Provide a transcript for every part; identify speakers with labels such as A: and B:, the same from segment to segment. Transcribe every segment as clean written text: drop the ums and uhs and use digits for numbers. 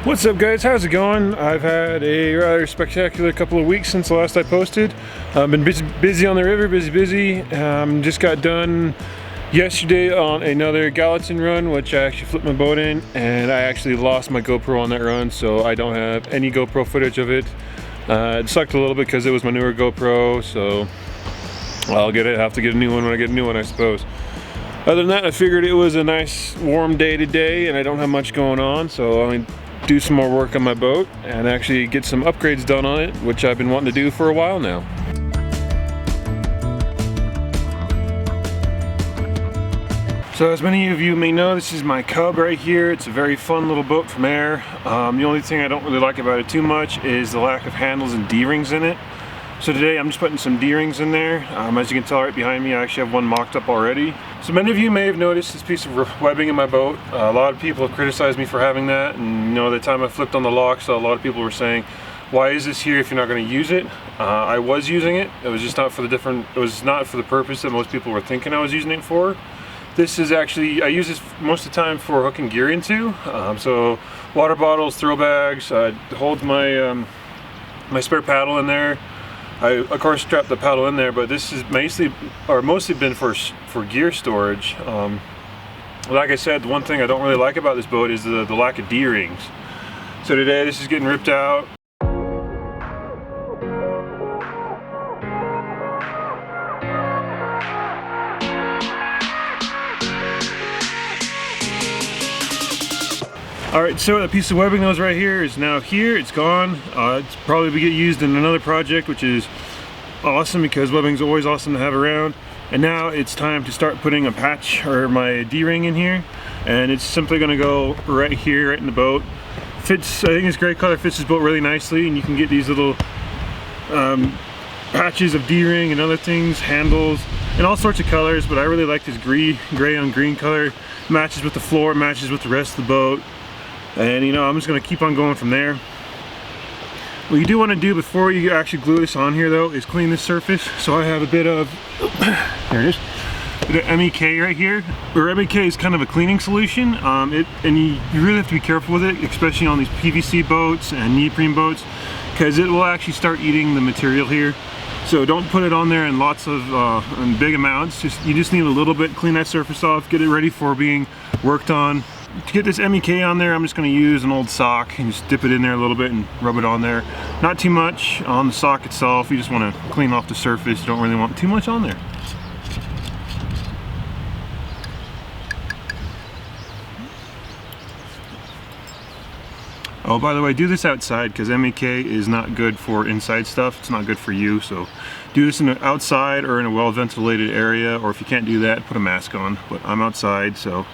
A: What's up guys, how's it going? I've had a rather spectacular couple of weeks since the last I posted. I've been busy on the river, busy. Just got done yesterday on another Gallatin run, which I actually flipped my boat in, and I actually lost my GoPro on that run, so I don't have any GoPro footage of it. It sucked a little bit because it was my newer GoPro, so I'll have to get a new one when I get a new one, I suppose. Other than that, I figured it was a nice warm day today and I don't have much going on, so I'm gonna do some more work on my boat and actually get some upgrades done on it, which I've been wanting to do for a while now. So as many of you may know, this is my Cub right here. It's a very fun little boat from Air. The only thing I don't really like about it too much is the lack of handles and D-rings in it. So today I'm just putting some D-rings in there. As you can tell right behind me, I actually have one mocked up already. So many of you may have noticed this piece of webbing in my boat. A lot of people have criticized me for having that, and you know, the time I flipped on the lock, so a lot of people were saying, why is this here if you're not going to use it? I was using it. It was just not for the purpose that most people were thinking I was using it for. This is actually, I use this most of the time for hooking gear into. So water bottles, throw bags, holds my my spare paddle in there. I of course strapped the paddle in there, but this is mostly been for gear storage. Like I said, the one thing I don't really like about this boat is the lack of D-rings. So today this is getting ripped out. Alright, so that piece of webbing that was right here is now here. It's gone. It's probably be get used in another project, which is awesome because webbing is always awesome to have around. And now it's time to start putting a patch or my D-ring in here, and it's simply going to go right here, right in the boat. Fits. I think this gray color fits this boat really nicely, and you can get these little patches of D-ring and other things, handles, and all sorts of colors. But I really like this gray on green color. Matches with the floor, matches with the rest of the boat. And you know, I'm just going to keep on going from there. What you do want to do before you actually glue this on here though is clean this surface. So I have a bit of, there it is, a bit of MEK right here. Where MEK is kind of a cleaning solution, and you really have to be careful with it, especially on these PVC boats and neoprene boats, because it will actually start eating the material here. So don't put it on there in lots of in big amounts. You just need a little bit, clean that surface off, get it ready for being worked on. To get this MEK on there, I'm just going to use an old sock and just dip it in there a little bit and rub it on there. Not too much on the sock itself. You just want to clean off the surface. You don't really want too much on there. Oh, by the way, do this outside because MEK is not good for inside stuff. It's not good for you. So do this in an outside or in a well-ventilated area, or if you can't do that, put a mask on. But I'm outside, so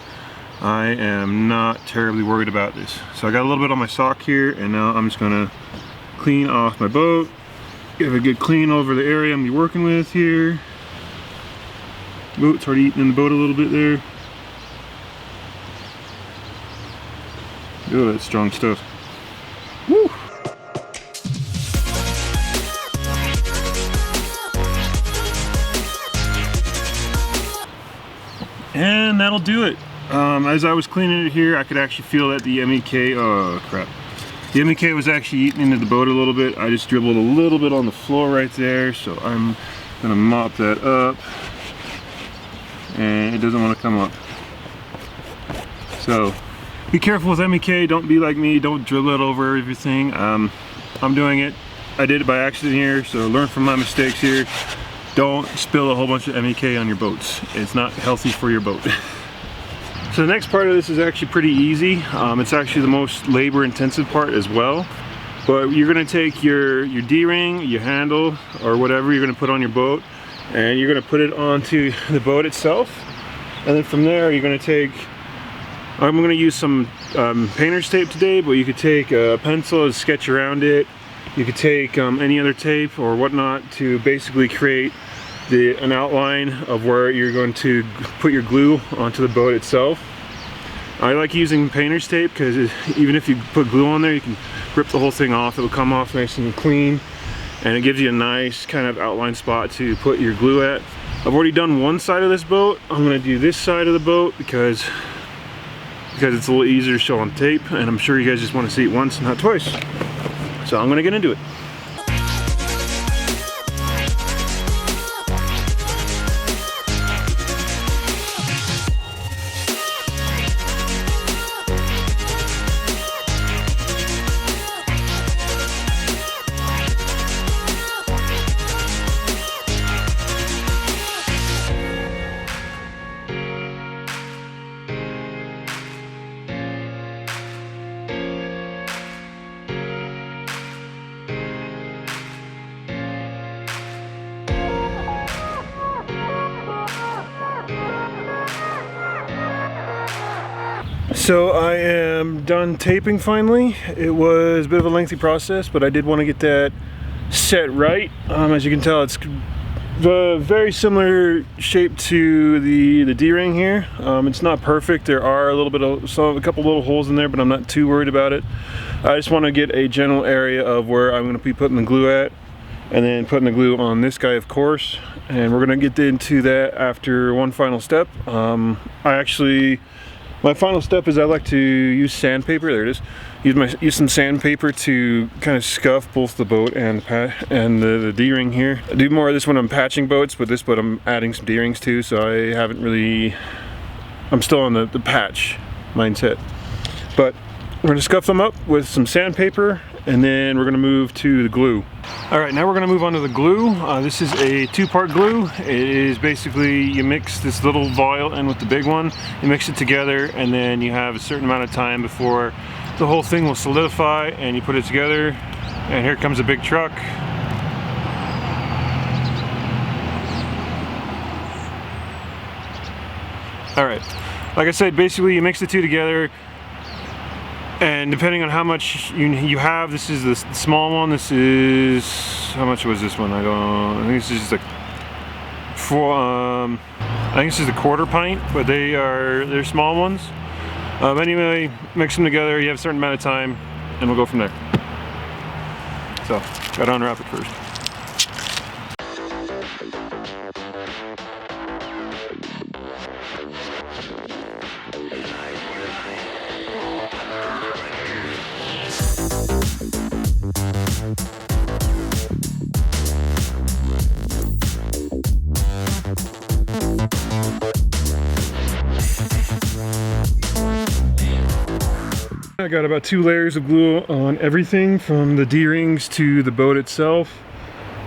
A: I am not terribly worried about this. So I got a little bit on my sock here, and now I'm just gonna clean off my boat. Give a good clean over the area I'm gonna be working with here. Boat's already eating in the boat a little bit there. Oh, that's strong stuff. Woo! And that'll do it. As I was cleaning it here, I could actually feel that the MEK, oh crap. The MEK was actually eating into the boat a little bit. I just dribbled a little bit on the floor right there, so I'm gonna mop that up. And it doesn't want to come up. So, be careful with MEK, don't be like me, don't dribble it over everything. I'm doing it. I did it by accident here, so learn from my mistakes here. Don't spill a whole bunch of MEK on your boats. It's not healthy for your boat. So the next part of this is actually pretty easy. It's actually the most labor intensive part as well. But you're gonna take your D-ring, your handle, or whatever you're gonna put on your boat, and you're gonna put it onto the boat itself. And then from there, you're gonna take, I'm gonna use some painter's tape today, but you could take a pencil and sketch around it. You could take any other tape or whatnot to basically create an outline of where you're going to put your glue onto the boat itself. I like using painter's tape because even if you put glue on there, you can rip the whole thing off. It'll come off nice and clean, and it gives you a nice kind of outline spot to put your glue at. I've already done one side of this boat. I'm going to do this side of the boat because because it's a little easier to show on tape, and I'm sure you guys just want to see it once, not twice. So I'm gonna get into it. So I am done taping finally. It was a bit of a lengthy process, but I did want to get that set right. As you can tell, it's a very similar shape to the D-ring here. It's not perfect. There are a couple little holes in there, but I'm not too worried about it. I just want to get a general area of where I'm going to be putting the glue at, and then putting the glue on this guy, of course. And we're going to get into that after one final step. My final step is I like to use sandpaper. There it is. Use some sandpaper to kind of scuff both the boat and the D-ring here. I do more of this when I'm patching boats, but this boat I'm adding some D-rings to, so I'm still on the patch mindset. But we're gonna scuff them up with some sandpaper, and then we're gonna move to the glue. All right, now we're gonna move on to the glue. This is a two-part glue. It is basically, you mix this little vial in with the big one, you mix it together, and then you have a certain amount of time before the whole thing will solidify, and you put it together, and here comes a big truck. All right, like I said, basically you mix the two together, and depending on how much you have, this is the small one. This is, how much was this one? I think this is just like I think this is a 1/4 pint, but they're small ones. Anyway, mix them together. You have a certain amount of time, and we'll go from there. So, gotta unwrap it first. I got about 2 layers of glue on everything from the D-rings to the boat itself.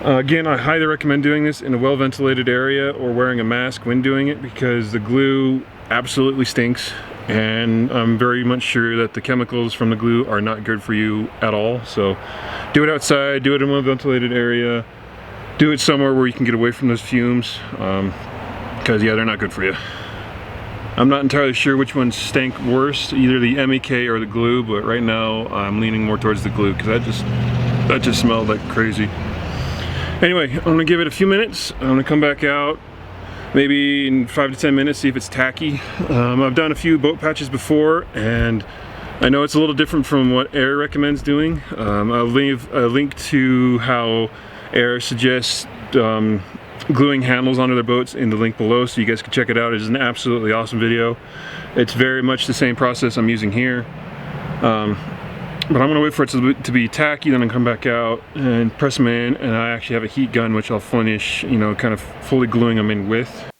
A: Again, I highly recommend doing this in a well-ventilated area or wearing a mask when doing it, because the glue absolutely stinks, and I'm very much sure that the chemicals from the glue are not good for you at all. So do it outside, do it in a well-ventilated area, do it somewhere where you can get away from those fumes, because yeah, they're not good for you. I'm not entirely sure which one stank worse, either the MEK or the glue, but right now I'm leaning more towards the glue, because that just smelled like crazy. Anyway, I'm gonna give it a few minutes. I'm gonna come back out maybe in 5 to 10 minutes, see if it's tacky. I've done a few boat patches before, and I know it's a little different from what Air recommends doing. I'll leave a link to how Air suggests gluing handles onto their boats in the link below, so you guys can check it out. It is an absolutely awesome video. It's very much the same process I'm using here. But I'm gonna wait for it to be tacky, then I'll come back out and press them in, and I actually have a heat gun which I'll finish, you know, kind of fully gluing them in with.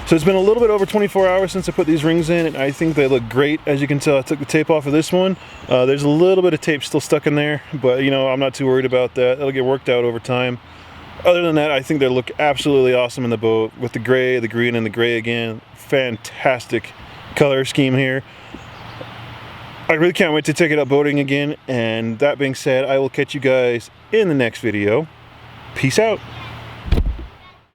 A: So it's been a little bit over 24 hours since I put these rings in, and I think they look great. As you can tell, I took the tape off of this one. There's a little bit of tape still stuck in there, but you know, I'm not too worried about that. It'll get worked out over time. Other than that, I think they look absolutely awesome in the boat with the gray, the green, and the gray again. Fantastic color scheme here. I really can't wait to take it up boating again, and that being said, I will catch you guys in the next video. Peace out.